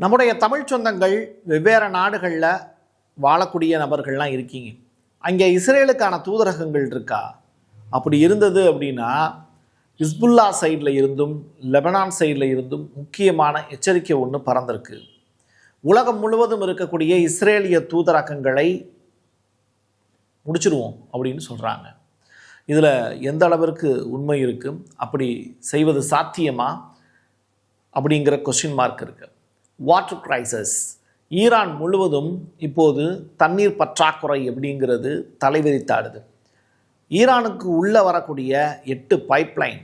நம்முடைய தமிழ் சொந்தங்கள் வெவ்வேறு நாடுகளில் வாழக்கூடிய நபர்கள்லாம் இருக்கீங்க. அங்கே இஸ்ரேலுக்கான தூதரகங்கள் இருக்கா? அப்படி இருந்தது அப்படின்னா ஹிஸ்புல்லா சைடில் இருந்தும் லெபனான் சைடில் இருந்தும் முக்கியமான எச்சரிக்கை ஒன்று பறந்திருக்கு. உலகம் முழுவதும் இருக்கக்கூடிய இஸ்ரேலிய தூதரகங்களை முடிச்சிருவோம் அப்படின்னு சொல்கிறாங்க. இதில் எந்த அளவிற்கு உண்மை இருக்குது, அப்படி செய்வது சாத்தியமா அப்படிங்கிற கொஸ்டின் மார்க் இருக்குது. வாட்டர் கிரைசஸ், ஈரான் முழுவதும் இப்போது தண்ணீர் பற்றாக்குறை அப்படிங்கிறது தலைவிரித்தாடுது. ஈரானுக்கு உள்ளே வரக்கூடிய 8 பைப்லைன்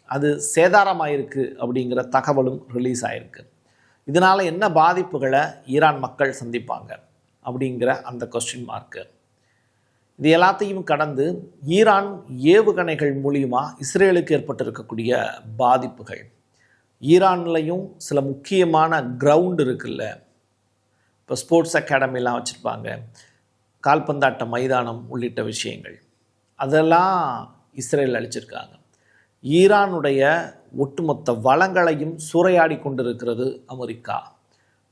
அது சேதாரமாயிருக்கு அப்படிங்கிற தகவலும் ரிலீஸ் ஆகிருக்கு. இதனால் என்ன பாதிப்புகளை ஈரான் மக்கள் சந்திப்பாங்க அப்படிங்கிற அந்த கொஸ்டின் மார்க்கு. இது எல்லாத்தையும் கடந்து ஈரான் ஏவுகணைகள் மூலியமாக இஸ்ரேலுக்கு ஏற்பட்டிருக்கக்கூடிய பாதிப்புகள், ஈரான்லையும் சில முக்கியமான கிரவுண்ட் இருக்குல்ல, இப்போ ஸ்போர்ட்ஸ் அகாடமிலாம் வச்சுருப்பாங்க, கால்பந்தாட்ட மைதானம் உள்ளிட்ட விஷயங்கள், அதெல்லாம் இஸ்ரேல் அழிச்சிருக்காங்க. ஈரானுடைய ஒட்டுமொத்த வளங்களையும் சூறையாடி கொண்டிருக்கிறது அமெரிக்கா.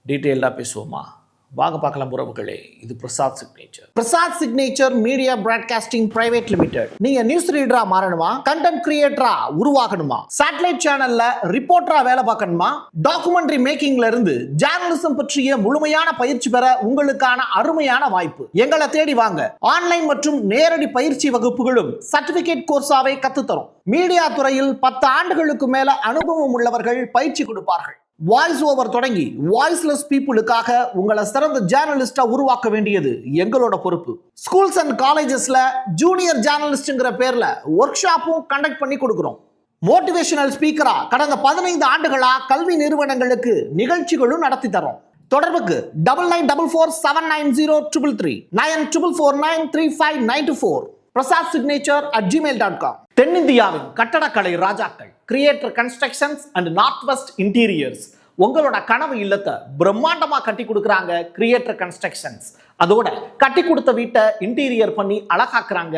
டீட்டெயில்டாக பேசுவோமா? வாங்க பார்க்கலாம் உறவுகளே. இது Prasad signature. Prasad signature media broadcasting private limited. நீங்க நியூஸ் ரீடரா மாறணுமா? கண்டென்ட் கிரியேட்டரா உருவாகணுமா? சேட்டலைட் சேனல்ல ரிப்போர்ட்டரா வேலை பார்க்கணுமா? டாக்குமெண்ட்ரி மேக்கிங்ல இருந்து ஜேர்னலிசம் பற்றிய முழுமையான பயிற்சி பெற உங்களுக்கான அருமையான வாய்ப்பு. எங்களை தேடி வாங்க. ஆன்லைன் மற்றும் நேரடி பயிற்சி வகுப்புகளும் சர்டிபிகேட் கோர்ஸாவே கத்துத்தரும். மீடியா துறையில் 10 ஆண்டுகளுக்கு மேல அனுபவம் உள்ளவர்கள் பயிற்சி கொடுப்பார்கள். வாய்ஸ் ஓவர் தொடங்கி வாய்ஸ்லெஸ் பீப்புளுக்காக உங்களை சிறந்த ஜேர்னலிஸ்டா உருவாக்க வேண்டியது எங்களோட பொறுப்பு. ஸ்கூல்ஸ் அண்ட் காலேஜஸ்ல ஜூனியர் ஜேர்னலிஸ்ட்ங்கிற பேர்ல ஒர்க் ஷாப்பும் கண்டக்ட் பண்ணி கொடுக்கிறோம். மோட்டிவேஷனல் ஸ்பீக்கரா கடந்த 15 ஆண்டுகளா கல்வி நிறுவனங்களுக்கு நிகழ்ச்சிகளும் நடத்தி தரோம். தொடர்புக்கு 9944790333 94493594 prasadsignature@gmail.com. தென்னிந்தியாவின் கட்டடக்கலை ராஜாக்கள் creator constructions and north west interiors உங்களோட கனவு இல்லத்தை பிரம்மாண்டமா கட்டி கொடுக்குறாங்க கிரியேட்டர் கன்ஸ்ட்ரக்ஷன்ஸ். அதோட கட்டி கொடுத்த வீட்டை இன்டீரியர் பண்ணி அழகாக்குறாங்க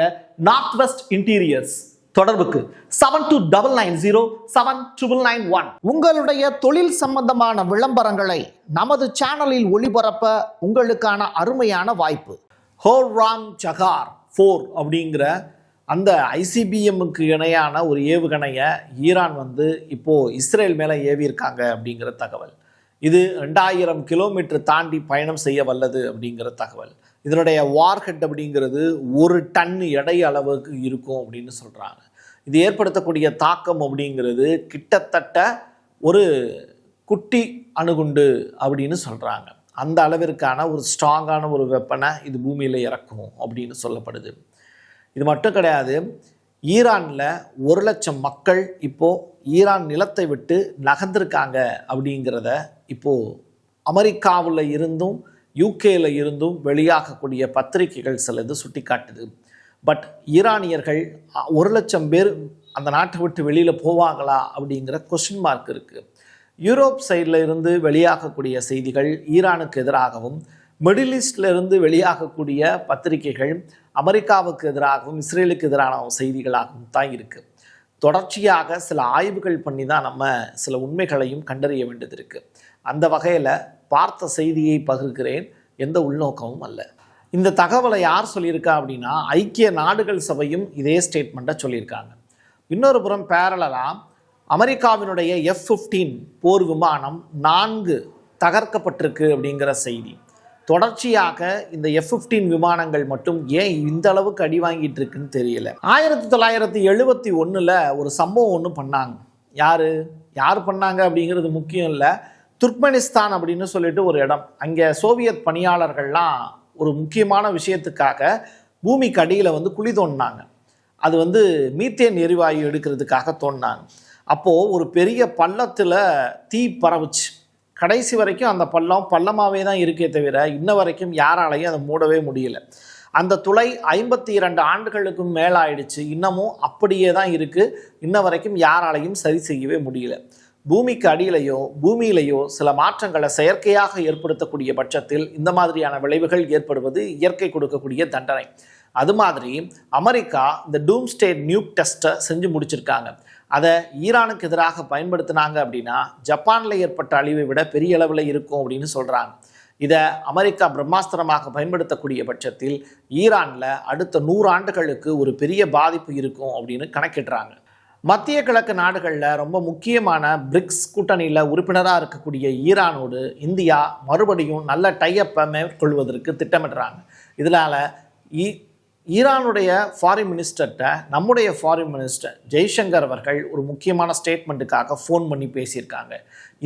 நார்த் வெஸ்ட் இன்டீரியர்ஸ். தொடர்புக்கு 7290799991. உங்களுடைய தொழில் சம்பந்தமான விளம்பரங்களை நமது சேனலில் ஒளிபரப்ப உங்களுக்கான அருமையான வாய்ப்பு. ஹோர்ராம் ஜகார் 4 அப்படிங்கிற அந்த ஐசிபிஎம்முக்கு இணையான ஒரு ஏவுகணையை ஈரான் இப்போது இஸ்ரேல் மேலே ஏவியிருக்காங்க அப்படிங்கிற தகவல். இது 2000 கிலோமீட்டர் தாண்டி பயணம் செய்ய வல்லது அப்படிங்கிற தகவல். இதனுடைய வார்ஹெட் அப்படிங்கிறது 1 டன் எடை அளவுக்கு இருக்கும் அப்படின்னு சொல்கிறாங்க. இது ஏற்படுத்தக்கூடிய தாக்கம் அப்படிங்கிறது கிட்டத்தட்ட ஒரு குட்டி அணுகுண்டு அப்படின்னு சொல்கிறாங்க. அந்த அளவிற்கான ஒரு ஸ்ட்ராங்கான ஒரு வெப்பனை இது பூமியில் இறக்கும் அப்படின்னு சொல்லப்படுது. இது மட்டும் கிடையாது, ஈரானில் 1 லட்சம் மக்கள் இப்போது ஈரான் நிலத்தை விட்டு நகர்ந்திருக்காங்க அப்படிங்கிறத இப்போது அமெரிக்காவில் இருந்தும் யூகேயில் இருந்தும் வெளியாகக்கூடிய பத்திரிகைகள் சிலது சுட்டி காட்டுது. பட் ஈரானியர்கள் 1 லட்சம் பேர் அந்த நாட்டை விட்டு வெளியில் போவாங்களா அப்படிங்கிற கொஸ்டின் மார்க் இருக்குது. யூரோப் சைடில் இருந்து வெளியாகக்கூடிய செய்திகள் ஈரானுக்கு எதிராகவும், மிடில் ஈஸ்டில் இருந்து வெளியாகக்கூடிய பத்திரிகைகள் அமெரிக்காவுக்கு எதிராகவும் இஸ்ரேலுக்கு எதிரான செய்திகளாகவும் தான் இருக்குது. தொடர்ச்சியாக சில ஆய்வுகள் பண்ணி தான் நம்ம சில உண்மைகளையும் கண்டறிய வேண்டியது இருக்குது. அந்த வகையில் பார்த்த செய்தியை பகிர்கிறேன், எந்த உள்நோக்கமும் அல்ல. இந்த தகவலை யார் சொல்லியிருக்கா அப்படின்னா ஐக்கிய நாடுகள் சபையும் இதே ஸ்டேட்மெண்ட்டை சொல்லியிருக்காங்க. இன்னொரு புறம் பேரலாக அமெரிக்காவினுடைய F-15 போர் விமானம் 4 தகர்க்கப்பட்டிருக்கு அப்படிங்கிற செய்தி. தொடர்ச்சியாக இந்த F-15 விமானங்கள் மட்டும் ஏன் இந்த அளவுக்கு அடி வாங்கிட்டு இருக்குன்னு தெரியல. 1971 ஒரு சம்பவம் ஒன்று பண்ணாங்க. யார் பண்ணாங்க அப்படிங்கிறது முக்கியம் இல்லை. துர்க்மெனிஸ்தான் அப்படின்னு சொல்லிட்டு ஒரு இடம், அங்கே சோவியத் பணியாளர்கள்லாம் ஒரு முக்கியமான விஷயத்துக்காக பூமிக்கு அடியில் குழி தோண்டினாங்க. அது மீத்தேன் எரிவாயு எடுக்கிறதுக்காக தோண்டினாங்க. அப்போது ஒரு பெரிய பள்ளத்தில் தீ பரவுச்சு. கடைசி வரைக்கும் அந்த பள்ளமாகவே தான் இருக்கே தவிர இன்ன வரைக்கும் யாராலையும் அதை மூடவே முடியல. அந்த துளை 52 ஆண்டுகளுக்கும் மேலாயிடுச்சு. இன்னமும் அப்படியே தான் இருக்குது. இன்ன வரைக்கும் யாராலையும் சரி செய்யவே முடியல. பூமிக்கு அடியிலையோ பூமியிலையோ சில மாற்றங்களை செயற்கையாக ஏற்படுத்தக்கூடிய பட்சத்தில் இந்த மாதிரியான விளைவுகள் ஏற்படுவது இயற்கை கொடுக்கக்கூடிய தண்டனை. அது மாதிரி அமெரிக்கா இந்த டூம்ஸ்டே நியூக் டெஸ்ட்டை செஞ்சு முடிச்சிருக்காங்க. அதை ஈரானுக்கு எதிராக பயன்படுத்தினாங்க அப்படின்னா ஜப்பானில் ஏற்பட்ட அழிவை விட பெரிய அளவில் இருக்கும் அப்படின்னு சொல்கிறாங்க. இதை அமெரிக்கா பிரம்மாஸ்திரமாக பயன்படுத்தக்கூடிய பட்சத்தில் ஈரானில் அடுத்த 100 ஆண்டுகளுக்கு ஒரு பெரிய பாதிப்பு இருக்கும் அப்படின்னு கணக்கிடுறாங்க. மத்திய கிழக்கு நாடுகளில் ரொம்ப முக்கியமான பிரிக்ஸ் கூட்டணியில் உறுப்பினராக இருக்கக்கூடிய ஈரானோடு இந்தியா மறுபடியும் நல்ல டைப்பை மேற்கொள்வதற்கு திட்டமிடுறாங்க. இதனால் ஈரானுடைய ஃபாரின் மினிஸ்டர்கிட்ட நம்முடைய ஃபாரின் மினிஸ்டர் ஜெய்சங்கர் அவர்கள் ஒரு முக்கியமான ஸ்டேட்மெண்ட்டுக்காக ஃபோன் பண்ணி பேசியிருக்காங்க.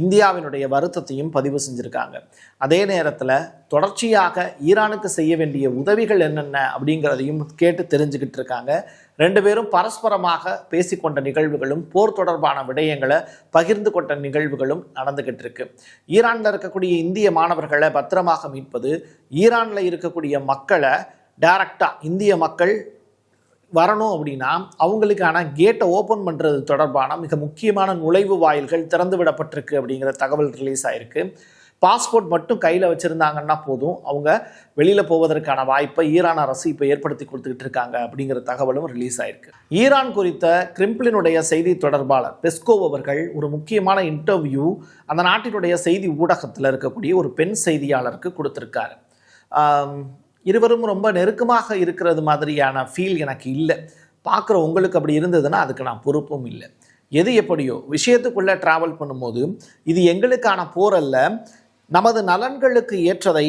இந்தியாவினுடைய வருத்தத்தையும் பதிவு செஞ்சுருக்காங்க. அதே நேரத்தில் தொடர்ச்சியாக ஈரானுக்கு செய்ய வேண்டிய உதவிகள் என்னென்ன அப்படிங்கிறதையும் கேட்டு தெரிஞ்சுக்கிட்டு இருக்காங்க. 2 பேரும் பரஸ்பரமாக பேசிக்கொண்ட நிகழ்வுகளும் போர் தொடர்பான விடயங்களை பகிர்ந்து கொண்ட நிகழ்வுகளும் நடந்துகிட்டு இருக்கு. ஈரானில் இருக்கக்கூடிய இந்திய மாணவர்களை பத்திரமாக மீட்பது, ஈரானில் இருக்கக்கூடிய மக்களை டைரக்டாக இந்திய மக்கள் வரணும் அப்படின்னா அவங்களுக்கான கேட்டை ஓப்பன் பண்ணுறது தொடர்பான மிக முக்கியமான நுழைவு வாயில்கள் திறந்து விடப்பட்டிருக்கு அப்படிங்கிற தகவல் ரிலீஸ் ஆகிருக்கு. பாஸ்போர்ட் மட்டும் கையில் வச்சுருந்தாங்கன்னா போதும், அவங்க வெளியில் போவதற்கான வாய்ப்பை ஈரான் அரசு இப்போ ஏற்படுத்தி கொடுத்துக்கிட்டு இருக்காங்க அப்படிங்கிற தகவலும் ரிலீஸ் ஆகிருக்கு. ஈரான் குறித்த கிரெம்ளினுடைய செய்தி தொடர்பாளர் பெஸ்கோவ் அவர்கள் ஒரு முக்கியமான இன்டர்வியூ அந்த நாட்டினுடைய செய்தி ஊடகத்தில் இருக்கக்கூடிய ஒரு பெண் செய்தியாளருக்கு கொடுத்துருக்காரு. இருவரும் ரொம்ப நெருக்கமாக இருக்கிறது மாதிரியான ஃபீல் எனக்கு இல்லை. பார்க்குற உங்களுக்கு அப்படி இருந்ததுன்னா அதுக்கு நான் பொறுப்பும் இல்லை. எது எப்படியோ விஷயத்துக்குள்ளே ட்ராவல் பண்ணும்போது இது எங்களுக்கான போர் அல்ல, நமது நலன்களுக்கு ஏற்றதை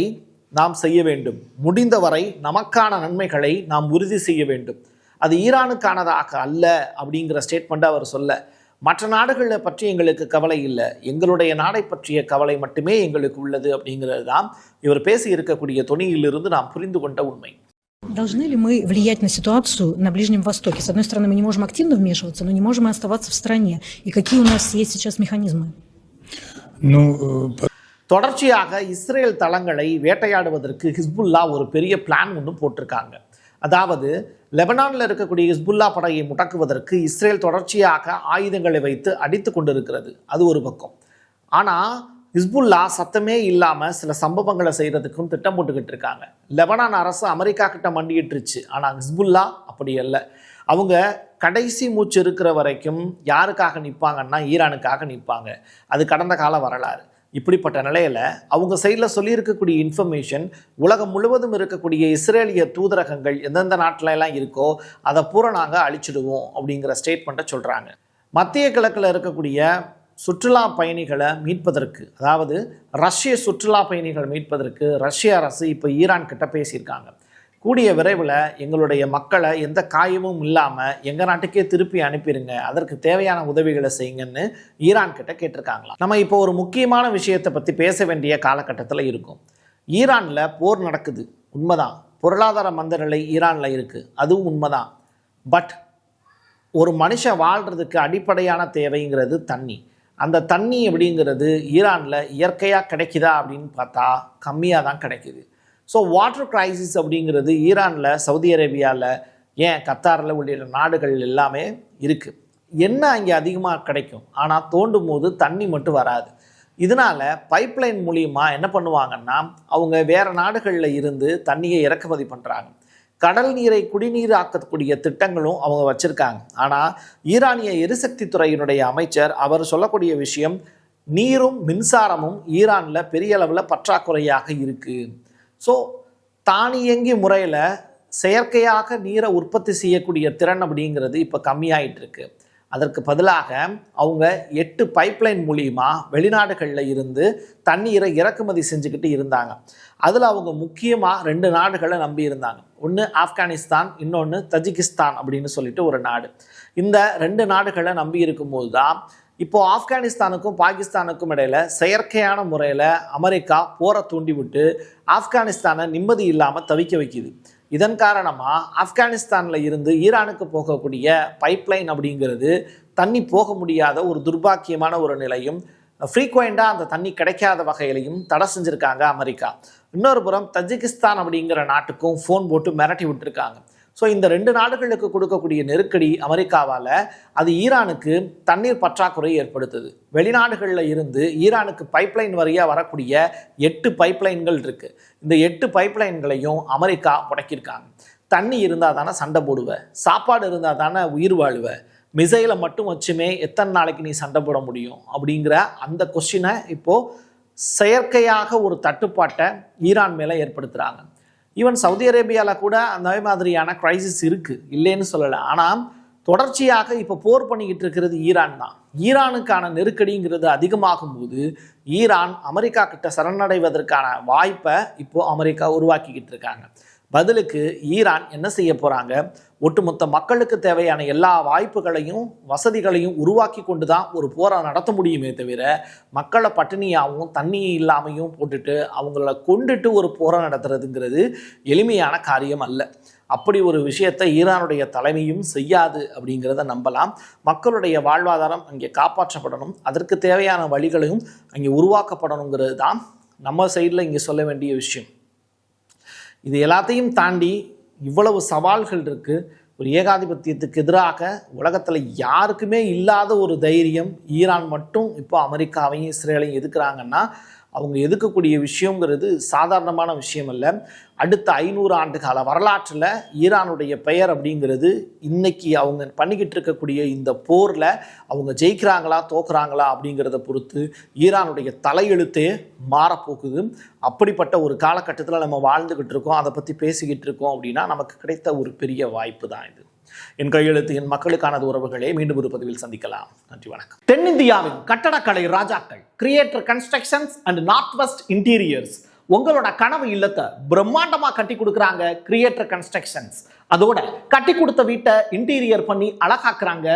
நாம் செய்ய வேண்டும், முடிந்தவரை நமக்கான நன்மைகளை நாம் உறுதி செய்ய வேண்டும், அது ஈரானுக்கானதாக அல்ல அப்படிங்கிற ஸ்டேட்மெண்ட்டை அவர் சொல்ல. மற்ற நாடுகளை பற்றி எங்களுக்கு கவலை இல்லை, எங்களுடைய நாடை பற்றிய கவலை மட்டுமே எங்களுக்கு உள்ளது அப்படிங்கிறது தான் இவர் பேசி இருக்கக்கூடிய தொனியிலிருந்து நாம் புரிந்து கொண்ட உண்மை. Должны ли мы влиять на ситуацию на Ближнем Востоке? С одной стороны, мы не можем активно вмешиваться, но не можем и оставаться в стороне. И какие у нас есть сейчас механизмы? தொடர்ச்சியாக இஸ்ரேல் தளங்களை வேட்டையாடுவதற்கு ஹிஸ்புல்லா ஒரு பெரிய பிளான் ஒன்று போட்டிருக்காங்க. அதாவது லெபனானில் இருக்கக்கூடிய ஹிஸ்புல்லா படையை முடக்குவதற்கு இஸ்ரேல் தொடர்ச்சியாக ஆயுதங்களை வைத்து அடித்து கொண்டிருக்கிறது. அது ஒரு பக்கம். ஆனால் ஹிஸ்புல்லா சத்தமே இல்லாமல் சில சம்பவங்களை செய்கிறதுக்கும் திட்டம் போட்டுக்கிட்டு இருக்காங்க. லெபனான் அரசு அமெரிக்கா கிட்ட மண்டிட்டுருச்சு. ஆனால் ஹிஸ்புல்லா அப்படி அல்ல. அவங்க கடைசி மூச்சு இருக்கிற வரைக்கும் யாருக்காக நிற்பாங்கன்னா ஈரானுக்காக நிற்பாங்க. அது கடந்த கால வரலாறு. இப்படிப்பட்ட நிலையில் அவங்க சைடில் சொல்லியிருக்கக்கூடிய இன்ஃபர்மேஷன் உலகம் முழுவதும் இருக்கக்கூடிய இஸ்ரேலிய தூதரகங்கள் எந்தெந்த நாட்டிலலாம் இருக்கோ அதை பூரா நாங்கள் அழிச்சிடுவோம் அப்படிங்கிற ஸ்டேட்மெண்ட்டை சொல்கிறாங்க. மத்திய கிழக்கில் இருக்கக்கூடிய சுற்றுலா பயணிகளை மீட்பதற்கு, அதாவது ரஷ்ய சுற்றுலா பயணிகளை மீட்பதற்கு ரஷ்ய அரசு இப்போ ஈரான் கிட்ட பேசியிருக்காங்க. கூடிய விரைவில் எங்களுடைய மக்களை எந்த காயமும் இல்லாமல் எங்கள் நாட்டுக்கே திருப்பி அனுப்பிடுங்க, அதற்கு தேவையான உதவிகளை செய்யுங்கன்னு ஈரான் கிட்ட கேட்டிருக்காங்களாம். நம்ம இப்போ ஒரு முக்கியமான விஷயத்தை பற்றி பேச வேண்டிய காலகட்டத்தில் இருக்கும். ஈரானில் போர் நடக்குது, உண்மைதான். பொருளாதார மந்த நிலை ஈரானில் இருக்குது, அதுவும் உண்மைதான். பட் ஒரு மனுஷன் வாழ்கிறதுக்கு அடிப்படையான தேவைங்கிறது தண்ணி. அந்த தண்ணி அப்படிங்கிறது ஈரானில் இயற்கையாக கிடைக்குதா அப்படின்னு பார்த்தா கம்மியாக தான் கிடைக்குது. ஸோ வாட்டர் கிரைசிஸ் அப்படிங்கிறது ஈரானில், சவுதி அரேபியாவில், ஏன் கத்தாரில் உள்ளிட்ட நாடுகள் எல்லாமே இருக்குது. என்ன அங்கே அதிகமாக கிடைக்கும், ஆனால் தோண்டும் போது தண்ணி மட்டும் வராது. இதனால் பைப்லைன் மூலியமாக என்ன பண்ணுவாங்கன்னா அவங்க வேறு நாடுகளில் இருந்து தண்ணியை இறக்குமதி பண்ணுறாங்க. கடல் நீரை குடிநீர் ஆக்கக்கூடிய திட்டங்களும் அவங்க வச்சுருக்காங்க. ஆனால் ஈரானிய எரிசக்தி துறையினுடைய அமைச்சர் அவர் சொல்லக்கூடிய விஷயம், நீரும் மின்சாரமும் ஈரானில் பெரிய அளவில் பற்றாக்குறையாக இருக்குது. ஸோ தானியங்கி முறையில் செயற்கையாக நீரை உற்பத்தி செய்யக்கூடிய திறன் அப்படிங்கிறது இப்போ கம்மியாயிட்டு இருக்கு. அதற்கு பதிலாக அவங்க 8 பைப்லைன் மூலியமாக வெளிநாடுகளில் இருந்து தண்ணீரை இறக்குமதி செஞ்சுக்கிட்டு இருந்தாங்க. அதில் அவங்க முக்கியமாக 2 நாடுகளை நம்பி இருந்தாங்க. ஒன்று ஆப்கானிஸ்தான், இன்னொன்று தஜிகிஸ்தான் அப்படின்னு சொல்லிட்டு ஒரு நாடு. இந்த 2 நாடுகளை நம்பி இருக்கும்போது தான் இப்போது ஆப்கானிஸ்தானுக்கும் பாகிஸ்தானுக்கும் இடையில் செயற்கையான முறையில் அமெரிக்கா போரை தூண்டிவிட்டு ஆப்கானிஸ்தானை நிம்மதி இல்லாமல் தவிக்க வைக்குது. இதன் காரணமாக ஆப்கானிஸ்தானில் இருந்து ஈரானுக்கு போகக்கூடிய பைப்லைன் அப்படிங்கிறது தண்ணி போக முடியாத ஒரு துர்பாக்கியமான ஒரு நிலையும், ஃப்ரீக்வெண்ட்டாக அந்த தண்ணி கிடைக்காத வகையிலையும் தடை செஞ்சுருக்காங்க அமெரிக்கா. இன்னொரு புறம் தஜிகிஸ்தான் அப்படிங்கிற நாட்டுக்கும் ஃபோன் போட்டு மிரட்டி விட்டுருக்காங்க. ஸோ இந்த 2 நாடுகளுக்கு கொடுக்கக்கூடிய நெருக்கடி அமெரிக்காவால் அது ஈரானுக்கு தண்ணீர் பற்றாக்குறை ஏற்படுத்துது. வெளிநாடுகளில் இருந்து ஈரானுக்கு பைப்லைன் வழியாக வரக்கூடிய 8 பைப்லைன்கள் இருக்குது. இந்த 8 பைப்லைன்களையும் அமெரிக்கா முடக்கியிருக்காங்க. தண்ணி இருந்தால் தானே சண்டை போடுவேன், சாப்பாடு இருந்தால் தானே உயிர் வாழுவேன், மிசைலை மட்டும் வச்சுமே எத்தனை நாளைக்கு நீ சண்டை போட முடியும் அப்படிங்கிற அந்த கொஸ்டினை இப்போது செயற்கையாக ஒரு தட்டுப்பாட்டை ஈரான் மேலே ஏற்படுத்துகிறாங்க. ஈவன் சவுதி அரேபியாவில் கூட அந்த மாதிரியான கிரைசிஸ் இருக்குது, இல்லைன்னு சொல்லலை. ஆனால் தொடர்ச்சியாக இப்போ போர் பண்ணிக்கிட்டு இருக்கிறது ஈரான் தான். ஈரானுக்கான நெருக்கடிங்கிறது அதிகமாகும் போது ஈரான் அமெரிக்கா கிட்ட சரணடைவதற்கான வாய்ப்பை இப்போ அமெரிக்கா உருவாக்கிக்கிட்டு இருக்காங்க. பதிலுக்கு ஈரான் என்ன செய்ய போகிறாங்க, ஒட்டுமொத்த மக்களுக்கு தேவையான எல்லா வாய்ப்புகளையும் வசதிகளையும் உருவாக்கி கொண்டு தான் ஒரு போரை நடத்த முடியுமே தவிர மக்களை பட்டினியாகவும் தண்ணி இல்லாமையும் போட்டுட்டு அவங்கள கொண்டுட்டு ஒரு போரை நடத்துறதுங்கிறது எளிமையான காரியம் அல்ல. அப்படி ஒரு விஷயத்தை ஈரானுடைய தலைமையும் செய்யாது அப்படிங்கிறத நம்பலாம். மக்களுடைய வாழ்வாதாரம் அங்கே காப்பாற்றப்படணும், அதற்கு தேவையான வழிகளையும் அங்கே உருவாக்கப்படணுங்கிறது தான் நம்ம சைடில் இங்கே சொல்ல வேண்டிய விஷயம். இது எல்லாத்தையும் தாண்டி இவ்வளவு சவால்கள் இருக்குது. ஒரு ஏகாதிபத்தியத்துக்கு எதிராக உலகத்தில் யாருக்குமே இல்லாத ஒரு தைரியம் ஈரான் மட்டும் இப்போ அமெரிக்காவையும் இஸ்ரேலையும் எதுக்குறாங்கன்னா அவங்க எதுக்கக்கூடிய விஷயங்கிறது சாதாரணமான விஷயம் அல்ல. அடுத்த 500 ஆண்டு கால வரலாற்றில் ஈரானுடைய பெயர் அப்படிங்கிறது இன்னைக்கு அவங்க பண்ணிக்கிட்டு இருக்கக்கூடிய இந்த போரில் அவங்க ஜெயிக்கிறாங்களா தோக்குறாங்களா அப்படிங்கிறத பொறுத்து ஈரானுடைய தலையெழுத்தே மாறப்போக்குது. அப்படிப்பட்ட ஒரு காலகட்டத்தில் நம்ம வாழ்ந்துக்கிட்டு இருக்கோம், அதை பற்றி பேசிக்கிட்டு இருக்கோம் அப்படின்னா நமக்கு கிடைத்த ஒரு பெரிய வாய்ப்பு தான் இது. என் கையெழுத்து என் மக்களுக்கானது உறவுகளே, மீண்டும் ஒரு பதிவில் சந்திக்கலாம். நன்றி, வணக்கம். தென்னிந்தியாவின் கட்டடக்கலை ராஜாக்கள் creator constructions and north west interiors உங்களோட கனவு இல்லத்தை பிரம்மாண்டமா கட்டி கொடுக்குறாங்க கிரியேட்டர் கன்ஸ்ட்ரக்ஷன்ஸ். அதோட கட்டி கொடுத்த வீட்டை இன்டீரியர் பண்ணி அழகாக்குறாங்க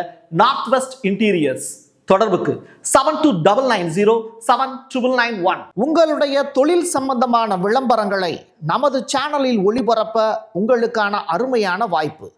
நார்த் வெஸ்ட் இன்டீரியர்ஸ். தொடர்புக்கு 72907991. உங்களுடைய தொழில் சம்பந்தமான விளம்பரங்களை நமது சேனலில் ஒளிபரப்ப உங்களுக்கான அருமையான வாய்ப்பு.